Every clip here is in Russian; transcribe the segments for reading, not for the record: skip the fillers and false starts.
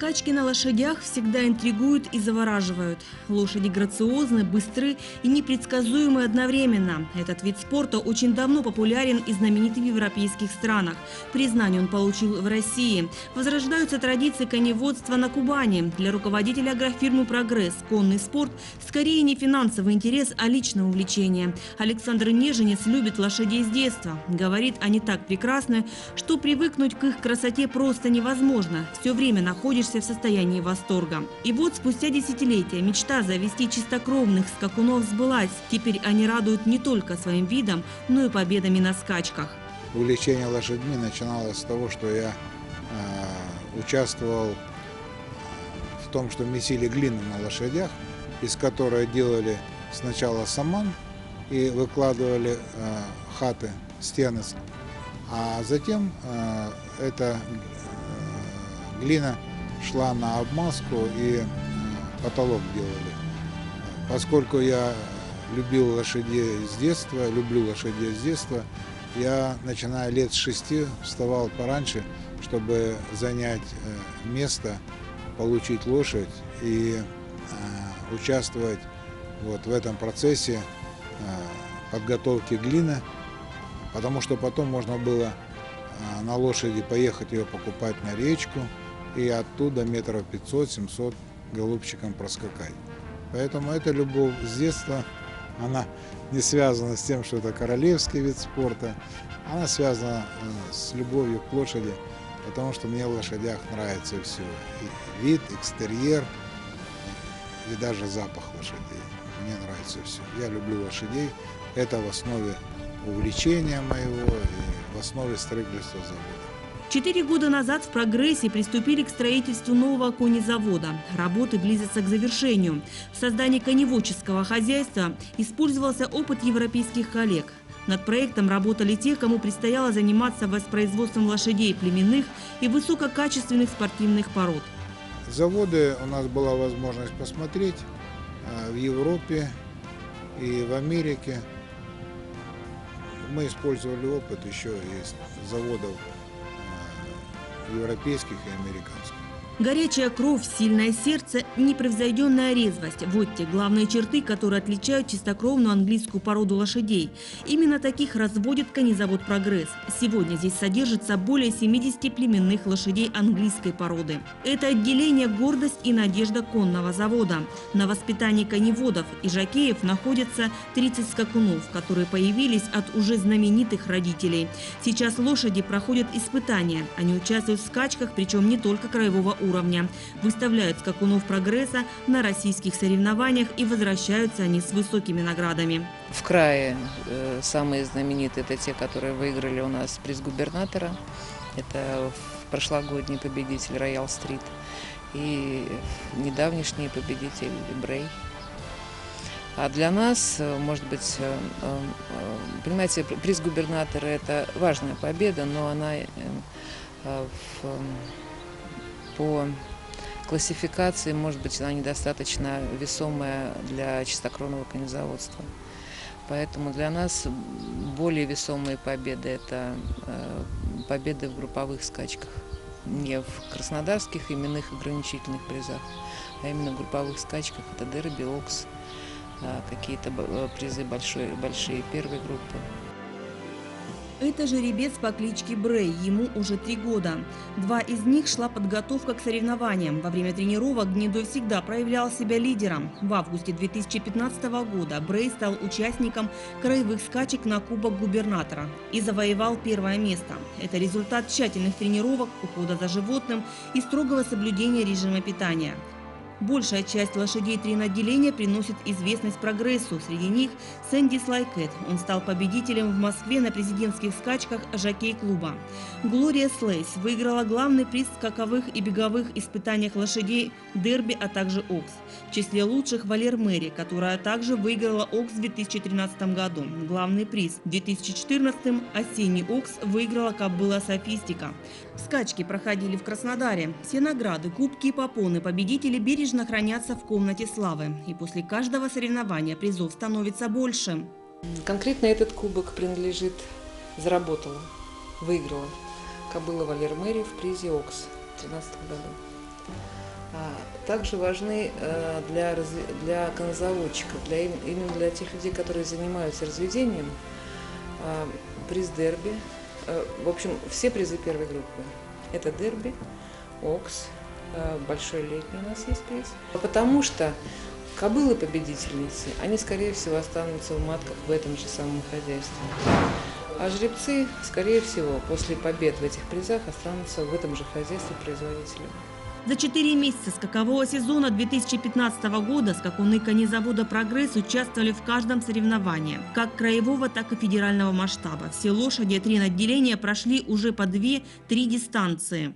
Скачки на лошадях всегда интригуют и завораживают. Лошади грациозны, быстры и непредсказуемы одновременно. Этот вид спорта очень давно популярен и знаменит в европейских странах. Признание он получил в России. Возрождаются традиции коневодства на Кубани. Для руководителя агрофирмы «Прогресс» конный спорт скорее не финансовый интерес, а личное увлечение. Александр Неженец любит лошадей с детства. Говорит, они так прекрасны, что привыкнуть к их красоте просто невозможно. Все время находишься в состоянии восторга. И вот спустя десятилетия мечта завести чистокровных скакунов сбылась. Теперь они радуют не только своим видом, но и победами на скачках. Увлечение лошадьми начиналось с того, что я участвовал в том, что месили глину на лошадях, из которой делали сначала саман и выкладывали хаты, стены, а затем эта глина шла на обмазку и потолок делали. Поскольку я любил лошадей с детства, люблю лошадей с детства, я, начиная лет с 6, вставал пораньше, чтобы занять место, получить лошадь и участвовать вот в этом процессе подготовки глины, потому что потом можно было на лошади поехать ее покупать на речку и оттуда метров 500-700 голубчиком проскакать. Поэтому эта любовь с детства, она не связана с тем, что это королевский вид спорта, она связана с любовью к лошади, потому что мне в лошадях нравится все. И вид, экстерьер, и даже запах лошадей. Мне нравится все. Я люблю лошадей. Это в основе увлечения моего и в основе строительства завода. 4 года назад в «Прогрессе» приступили к строительству нового конезавода. Работы близятся к завершению. В создании коневодческого хозяйства использовался опыт европейских коллег. Над проектом работали те, кому предстояло заниматься воспроизводством лошадей племенных и высококачественных спортивных пород. Заводы у нас была возможность посмотреть в Европе и в Америке. Мы использовали опыт еще из заводов европейских и американских. Горячая кровь, сильное сердце, непревзойденная резвость – вот те главные черты, которые отличают чистокровную английскую породу лошадей. Именно таких разводит конезавод «Прогресс». Сегодня здесь содержится более 70 племенных лошадей английской породы. Это отделение – гордость и надежда конного завода. На воспитании коневодов и жокеев находятся 30 скакунов, которые появились от уже знаменитых родителей. Сейчас лошади проходят испытания. Они участвуют в скачках, причем не только краевого уровня. Выставляют скакунов «Прогресса» на российских соревнованиях, и возвращаются они с высокими наградами. В крае самые знаменитые – это те, которые выиграли у нас приз губернатора. Это прошлогодний победитель Роял Стрит и недавнешний победитель Брей. А для нас, может быть, понимаете, приз губернатора – это важная победа, но она по классификации, может быть, она недостаточно весомая для чистокровного конезаводства. Поэтому для нас более весомые победы – это победы в групповых скачках. Не в краснодарских именных ограничительных призах, а именно в групповых скачках. Это дерби, окс, какие-то призы большие первой группы. Это жеребец по кличке Брей, ему уже 3 года. 2 из них шла подготовка к соревнованиям. Во время тренировок Гнедой всегда проявлял себя лидером. В августе 2015 года Брей стал участником краевых скачек на Кубок губернатора и завоевал 1-е место. Это результат тщательных тренировок, ухода за животным и строгого соблюдения режима питания. Большая часть лошадей тренотделения приносит известность «Прогрессу». Среди них Сэнди Слайкет. Он стал победителем в Москве на президентских скачках жокей-клуба. Глория Слейс выиграла главный приз в скаковых и беговых испытаниях лошадей дерби, а также окс. В числе лучших Валер Мэри, которая также выиграла окс в 2013 году. Главный приз в 2014 осенний окс выиграла кобыла Софистика. Скачки проходили в Краснодаре. Все награды, кубки и попоны победители бережно хранятся в комнате славы. И после каждого соревнования призов становится больше. Конкретно этот кубок принадлежит, заработала, выиграла кобыла Валер Мэри в призе окс в 2013 году. также важны для коннозаводчиков, именно для тех людей, которые занимаются разведением, приз дерби. В общем, все призы первой группы. Это дерби, окс, большой летний у нас есть приз. Потому что кобылы-победительницы, они, скорее всего, останутся в матках в этом же самом хозяйстве. А жеребцы, скорее всего, после побед в этих призах останутся в этом же хозяйстве производителями. За 4 месяца скакового сезона 2015 года скакуны конезавода «Прогресс» участвовали в каждом соревновании, как краевого, так и федерального масштаба. Все лошади 3 отделения прошли уже по 2-3 дистанции.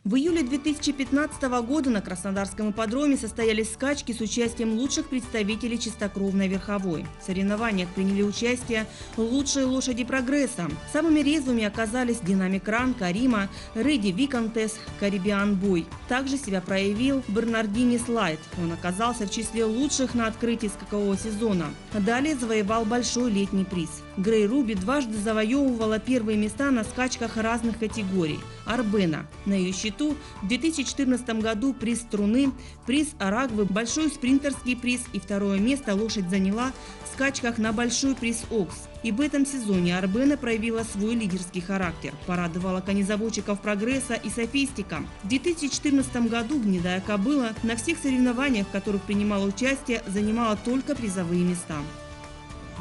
В июле 2015 года на Краснодарском ипподроме состоялись скачки с участием лучших представителей чистокровной верховой. В соревнованиях приняли участие лучшие лошади «Прогресса». Самыми резвыми оказались «Динамик Ран», «Карима», «Реди Виконтес», «Карибиан Бой». Также себя проявил «Бернардини Слайд». Он оказался в числе лучших на открытии скакового сезона. Далее завоевал большой летний приз. Грей Руби дважды завоевывала первые места на скачках разных категорий. Арбена. На ее счету в 2014 году приз Струны, приз Арагвы, большой спринтерский приз и второе место лошадь заняла в скачках на большой приз Окс. И в этом сезоне Арбена проявила свой лидерский характер. Порадовала конезаводчиков «Прогресса» и «Софистика». В 2014 году гнедая кобыла на всех соревнованиях, в которых принимала участие, занимала только призовые места.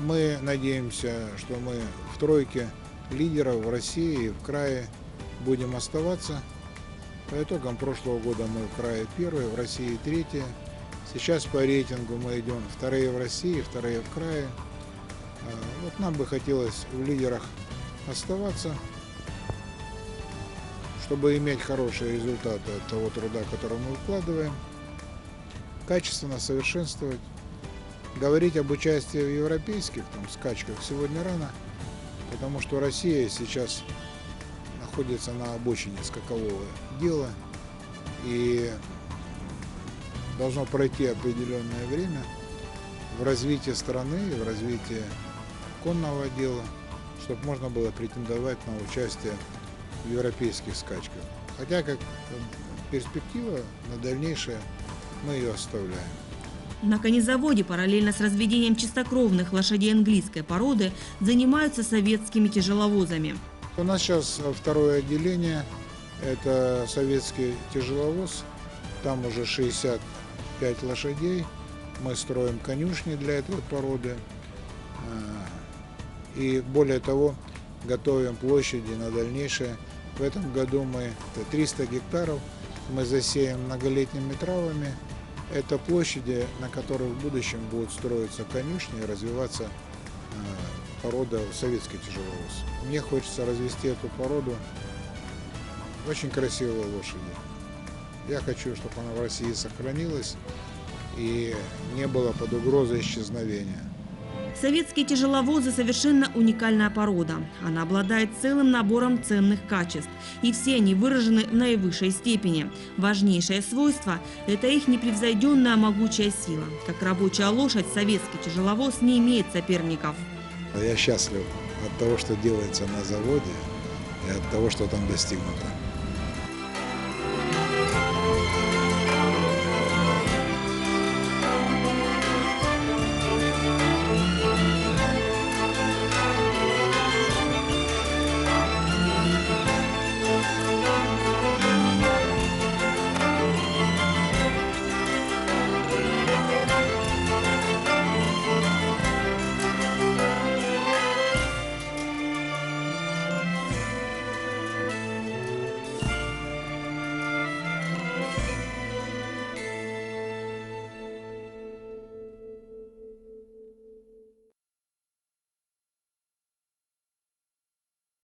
Мы надеемся, что мы в тройке лидеров в России и в крае будем оставаться. По итогам прошлого года мы в крае первые, в России третьи. Сейчас по рейтингу мы идем вторые в России, вторые в крае. Вот нам бы хотелось в лидерах оставаться, чтобы иметь хорошие результаты от того труда, который мы вкладываем, качественно совершенствовать. Говорить об участии в европейских скачках сегодня рано, потому что Россия сейчас находится на обочине скакового дела и должно пройти определенное время в развитии страны и в развитии конного дела, чтобы можно было претендовать на участие в европейских скачках. Хотя как перспектива на дальнейшее мы ее оставляем. На конезаводе параллельно с разведением чистокровных лошадей английской породы занимаются советскими тяжеловозами. У нас сейчас второе отделение, это советский тяжеловоз, там уже 65 лошадей, мы строим конюшни для этой породы и более того готовим площади на дальнейшее. В этом году мы 300 гектаров мы засеем многолетними травами. Это площади, на которых в будущем будут строиться конюшни и развиваться порода советский тяжеловоз. Мне хочется развести эту породу. Очень красивые лошади. Я хочу, чтобы она в России сохранилась и не была под угрозой исчезновения. Советские тяжеловозы – совершенно уникальная порода. Она обладает целым набором ценных качеств. И все они выражены в наивысшей степени. Важнейшее свойство – это их непревзойденная могучая сила. Как рабочая лошадь, советский тяжеловоз не имеет соперников. Я счастлив от того, что делается на заводе, и от того, что там достигнуто.